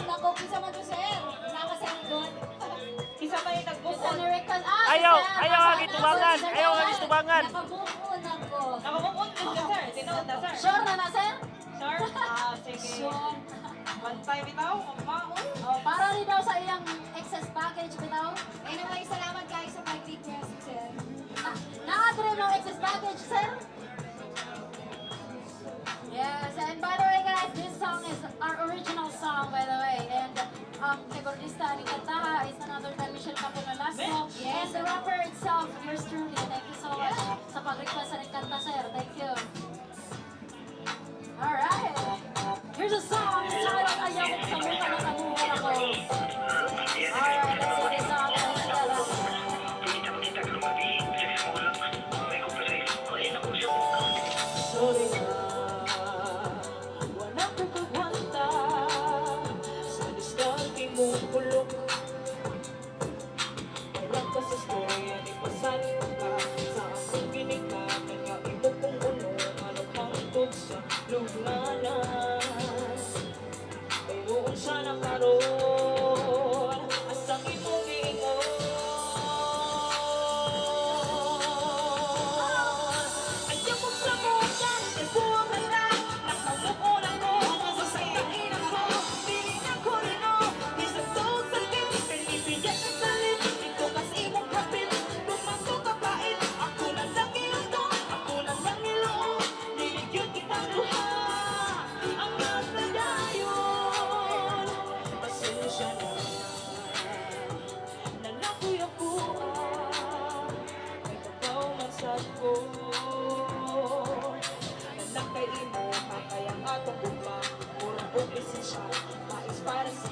nako, kisa man to, sir. Nakasend doon. Isa pa yung Kisa nagbukod. ni request. Ah, Ayaw, sir, ayaw nasa- ang itubangan, nasa- ayaw ang itubangan. Nakabukod ako. Nakabukod din ka, sir. Tinood na, sir. Sure na na, sir? Sir? Ah, sige. Sure. One time itaw, kumbaon. Oh, para rin daw sa iyang excess package, bitaw. Anyway, salamat guys sa pag-request, sir. Nakadre ng excess package, sir? Yes, and by the way guys, this song is our original song by the way. And keyboardista ni Kantaha is another time Michelle Caponalasco. And the rapper itself, yours truly. Thank you so much sa pag-request sa Kanta, sir. Thank you. Alright. Here's a song titled Ayaw Kong Samuka na Samuka Ako. Alright, let's see this song. Sorry na, walang pagkagwanta sa distante mong bulok. Alam ka sa storya ni pasanin ka sa akong ginikanan nga imo kong uno manok hangtod sa lugnanan. Mayroon sana karon asang imong giingon. Ayaw kong samukan, nagbuwang na lang. Nakamukulang ko, masasayin ako. Piling ako rin o, isang tuog sa lit. Pinibigyan ng salit, ito kasi imong kapit. Lumago ka pait, ako na lang iyong to. Ako na lang iyong, niligyan kitang luha. Ang nasa dayon, pasensya na. Nalakoy ako, ikaw man sa ko. Nanak kay imo, kakayang atong gugma. Murang kong lisensya, mais para sa